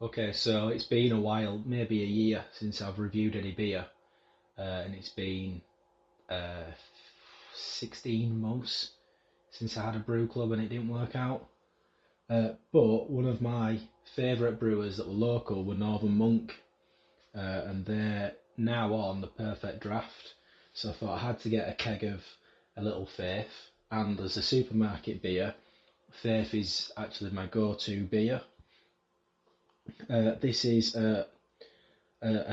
Okay, so it's been a while, maybe a year since I've reviewed any beer, and it's been uh, 16 months since I had a brew club and it didn't work out. But one of my favourite brewers that were local were Northern Monk, and they're now on the perfect draft. So I thought I had to get a keg of a little Faith, and as a supermarket beer, Faith is actually my go-to beer. This is a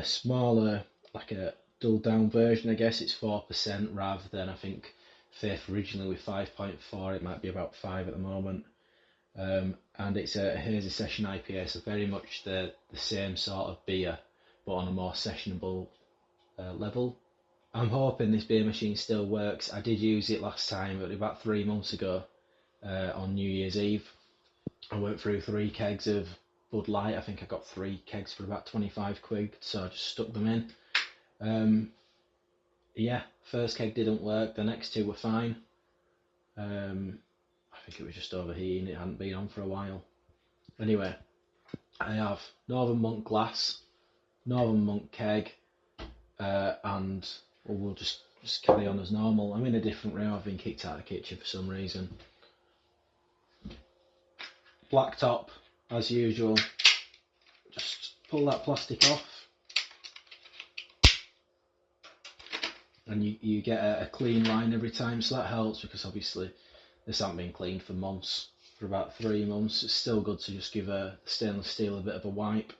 smaller, like a dulled down version, I guess. It's 4% rather than, I think, Faith originally with 5.4, it might be about 5 at the moment. And it's a hazy session IPA, so very much the same sort of beer, but on a more sessionable level. I'm hoping this beer machine still works. I did use it last time, but about 3 months ago on New Year's Eve. I went through 3 kegs of Bud Light. I think I got 3 kegs for about 25 quid, so I just stuck them in. Yeah, first keg didn't work, the next 2 were fine. I think it was just overheating, it hadn't been on for a while. Anyway, I have Northern Monk glass, Northern Monk keg, and we'll just carry on as normal. I'm in a different room, I've been kicked out of the kitchen for some reason. Black top, as usual, just pull that plastic off. And you get a clean line every time, so that helps, because obviously this hasn't been cleaned for months, for about 3 months. It's still good to just give a stainless steel a bit of a wipe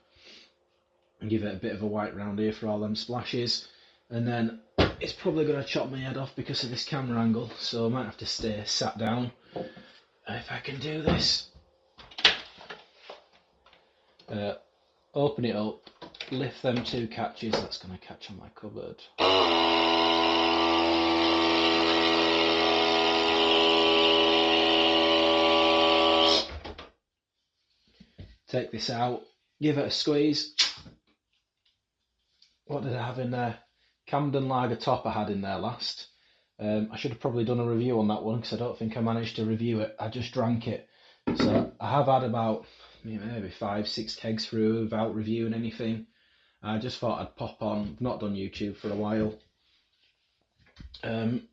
and give it a bit of a wipe round here for all them splashes. And then it's probably going to chop my head off because of this camera angle, so I might have to stay sat down if I can do this. Open it up, lift them 2 catches, that's going to catch on my cupboard. Take this out, give it a squeeze. What did I have in there? Camden Lager Top I had in there last. I should have probably done a review on that one because I don't think I managed to review it. I just drank it. So I have had about maybe 5-6 kegs through without reviewing anything. I just thought I'd pop on. I've not done YouTube for a while. And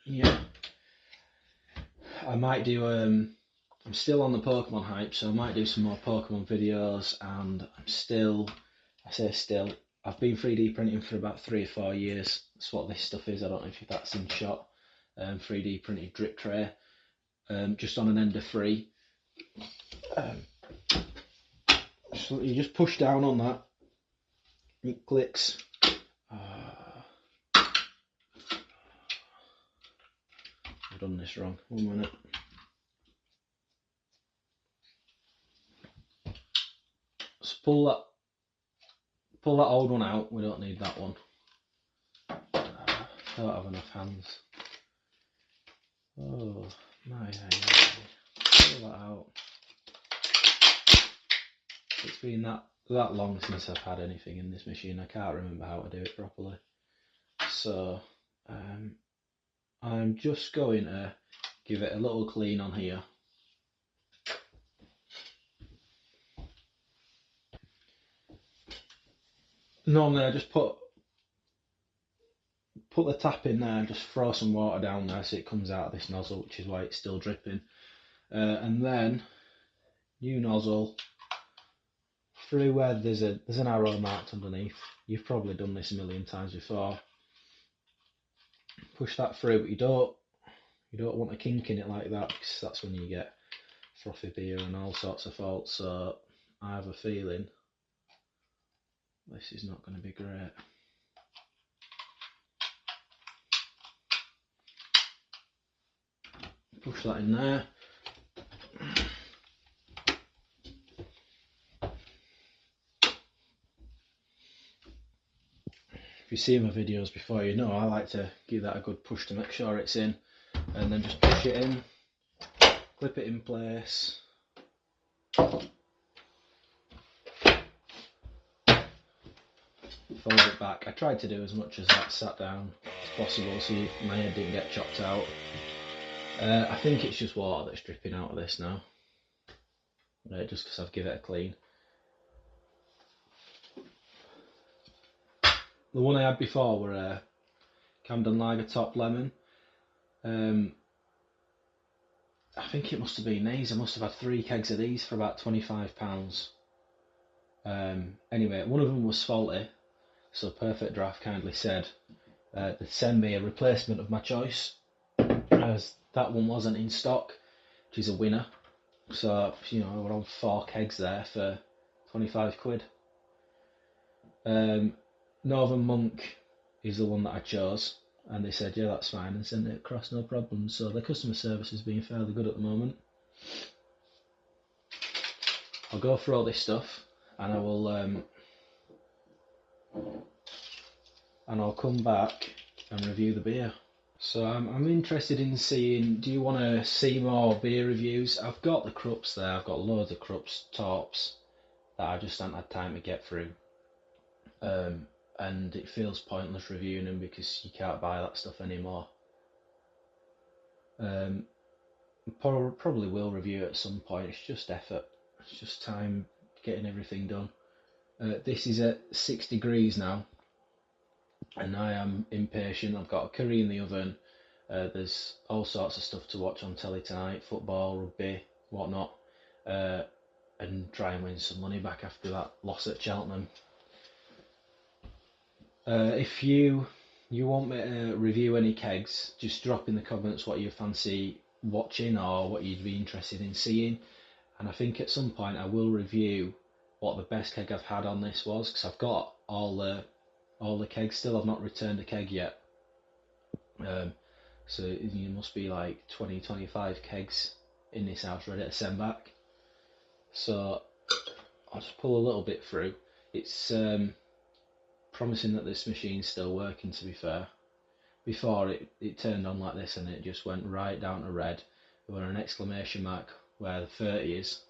yeah, I might do I'm still on the Pokemon hype, so I might do some more Pokemon videos, and I've been 3D printing for about 3 or 4 years. That's what this stuff is. I don't know if that's in shot. 3D printed drip tray, just on an ender 3. So you just push down on that, it clicks. I've done this wrong. 1 minute. So pull that old one out. We don't need that one. I don't have enough hands. Oh my! Pull that out. It's been that long since I've had anything in this machine. I can't remember how to do it properly. So I'm just going to give it a little clean on here. Normally I just put the tap in there and just throw some water down there so it comes out of this nozzle, which is why it's still dripping. And then new nozzle through where there's an arrow marked underneath. You've probably done this a million times before. Push that through, but you don't want a kink in it like that, because that's when you get frothy beer and all sorts of faults. So I have a feeling this is not going to be great. Push that in there. If you've seen my videos before, you know I like to give that a good push to make sure it's in, and then just push it in, clip it in place. Fold it back. I tried to do as much as that sat down as possible so my head didn't get chopped out. I think it's just water that's dripping out of this now, just because I've given it a clean. The one I had before were Camden Lager Top Lemon. Um, I think it must have been these. I must have had 3 kegs of these for about £25. Anyway, one of them was faulty, so Perfect Draft kindly said they'd send me a replacement of my choice, as that one wasn't in stock, which is a winner. So, we're on 4 kegs there for 25 quid. Northern Monk is the one that I chose, and they said, yeah, that's fine, and sent it across, no problem. So the customer service has been fairly good at the moment. I'll go through all this stuff, and I'll come back and review the beer. So I'm interested in seeing, do you want to see more beer reviews? I've got the Krups there, I've got loads of Krups tops that I just haven't had time to get through. And it feels pointless reviewing them because you can't buy that stuff anymore. Probably will review it at some point, it's just effort, it's just time getting everything done. This is at 6 degrees now, and I am impatient. I've got a curry in the oven. There's all sorts of stuff to watch on telly tonight, football, rugby, whatnot, and try and win some money back after that loss at Cheltenham. If you want me to review any kegs, just drop in the comments what you fancy watching or what you'd be interested in seeing, and I think at some point I will review what the best keg I've had on this was, because I've got all the kegs still. I've not returned a keg yet. So you must be like 20-25 kegs in this house ready to send back. So I'll just pull a little bit through. It's promising that this machine's still working, to be fair. Before it turned on like this and it just went right down to red with an exclamation mark where the 30 is.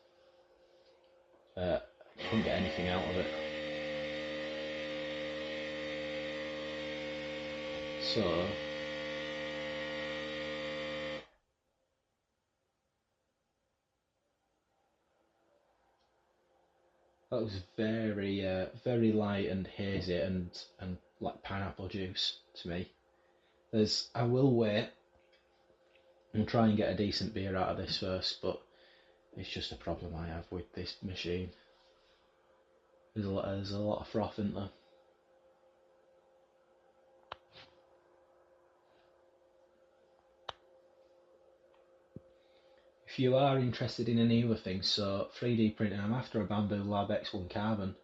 I couldn't get anything out of it. So that was very light and hazy and like pineapple juice to me. I will wait and try and get a decent beer out of this first, but it's just a problem I have with this machine. There's a lot of froth in there. If you are interested in any other things, so 3D printing, I'm after a Bamboo Lab X1 Carbon.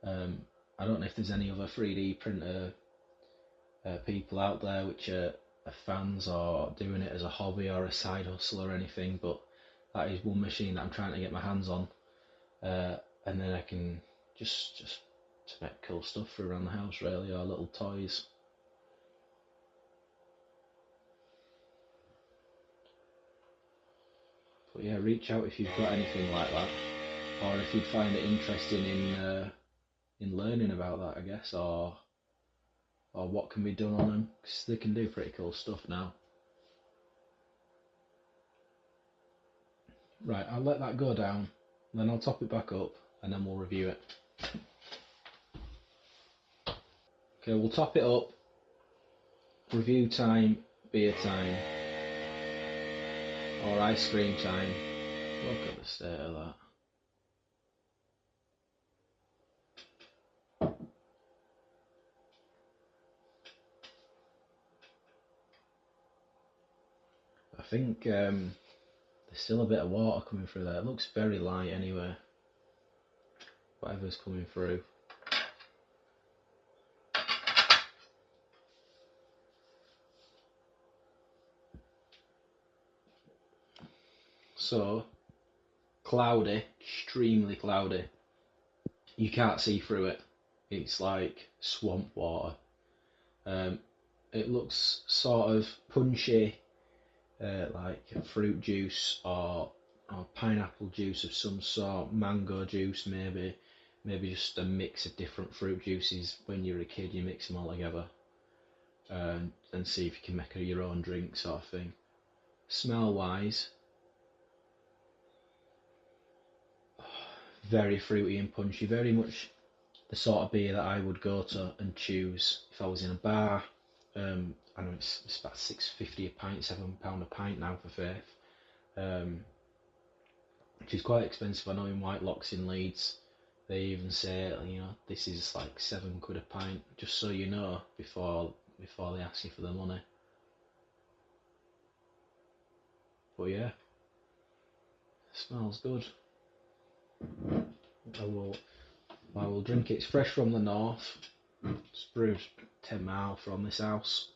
I don't know if there's any other 3D printer people out there which are fans or doing it as a hobby or a side hustle or anything, but that is one machine that I'm trying to get my hands on, and then I can just to make cool stuff for around the house, really, or little toys. But yeah, reach out if you've got anything like that, or if you'd find it interesting in learning about that, I guess, or what can be done on them, because they can do pretty cool stuff now. Right, I'll let that go down, then I'll top it back up, and then we'll review it. Okay, we'll top it up. Review time, beer time, or ice cream time. Look at the state of that. I think there's still a bit of water coming through there. It looks very light anyway, whatever's coming through. So, cloudy, extremely cloudy. You can't see through it. It's like swamp water. It looks sort of punchy, like fruit juice or pineapple juice of some sort, mango juice maybe just a mix of different fruit juices. When you're a kid, you mix them all together and see if you can make your own drink, sort of thing. Smell wise, very fruity and punchy, very much the sort of beer that I would go to and choose if I was in a bar. I know it's about £6.50 a pint, £7 a pint now for Faith, which is quite expensive. I know in White Locks in Leeds, they even say, this is like £7 a pint, just so you know before they ask you for the money. But yeah, smells good. I will drink it. It's fresh from the north. It's brewed 10 miles from this house.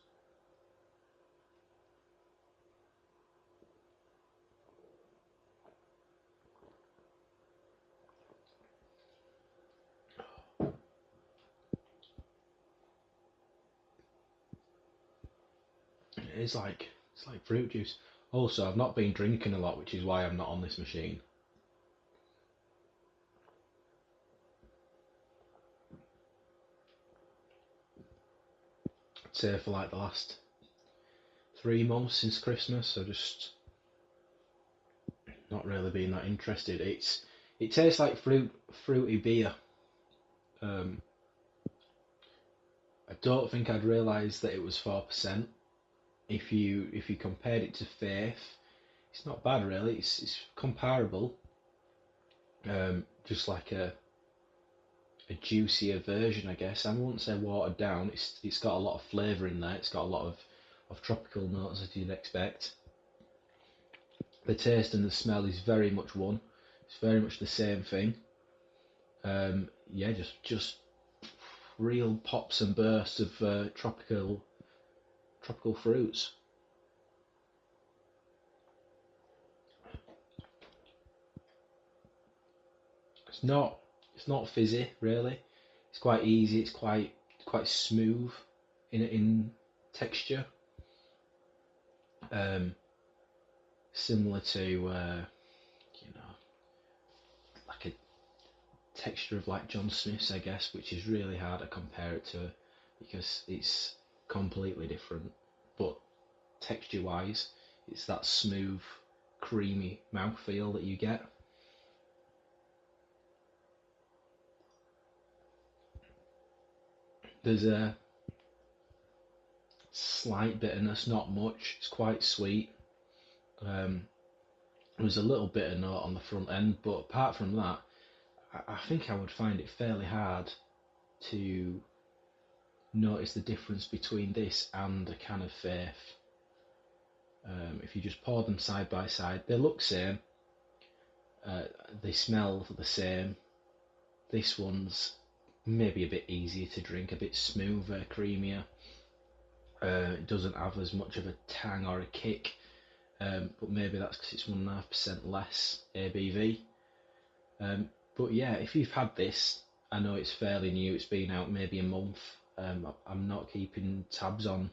It's like fruit juice. Also, I've not been drinking a lot, which is why I'm not on this machine. I'd say for like the last 3 months since Christmas, I've just not really been that interested. It tastes like fruity beer. I don't think I'd realised that it was 4%. If you compared it to Faith, it's not bad really. It's comparable. Just like a juicier version, I guess. I wouldn't say watered down. It's got a lot of flavour in there. It's got a lot of tropical notes as you'd expect. The taste and the smell is very much one. It's very much the same thing. Yeah, just real pops and bursts of tropical fruits. It's not fizzy really. It's quite easy. It's quite smooth in texture. Similar to like a texture of like John Smith's, I guess, which is really hard to compare it to because it's completely different. But texture wise, it's that smooth, creamy mouthfeel that you get. There's a slight bitterness, not much. It's quite sweet. There's a little bitter note on the front end, but apart from that, I think I would find it fairly hard to notice the difference between this and a can of Faith. If you just pour them side by side, they look same. They smell the same. This one's maybe a bit easier to drink, a bit smoother, creamier. It doesn't have as much of a tang or a kick, but maybe that's because it's 1.5% less ABV. But yeah, if you've had this, I know it's fairly new, it's been out maybe a month. I'm not keeping tabs on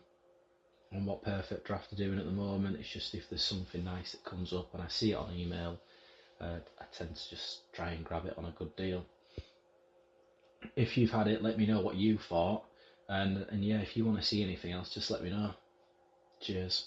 what Perfect Draft are doing at the moment. It's just if there's something nice that comes up and I see it on email, I tend to just try and grab it on a good deal. If you've had it, let me know what you thought, and yeah, if you want to see anything else, just let me know. Cheers.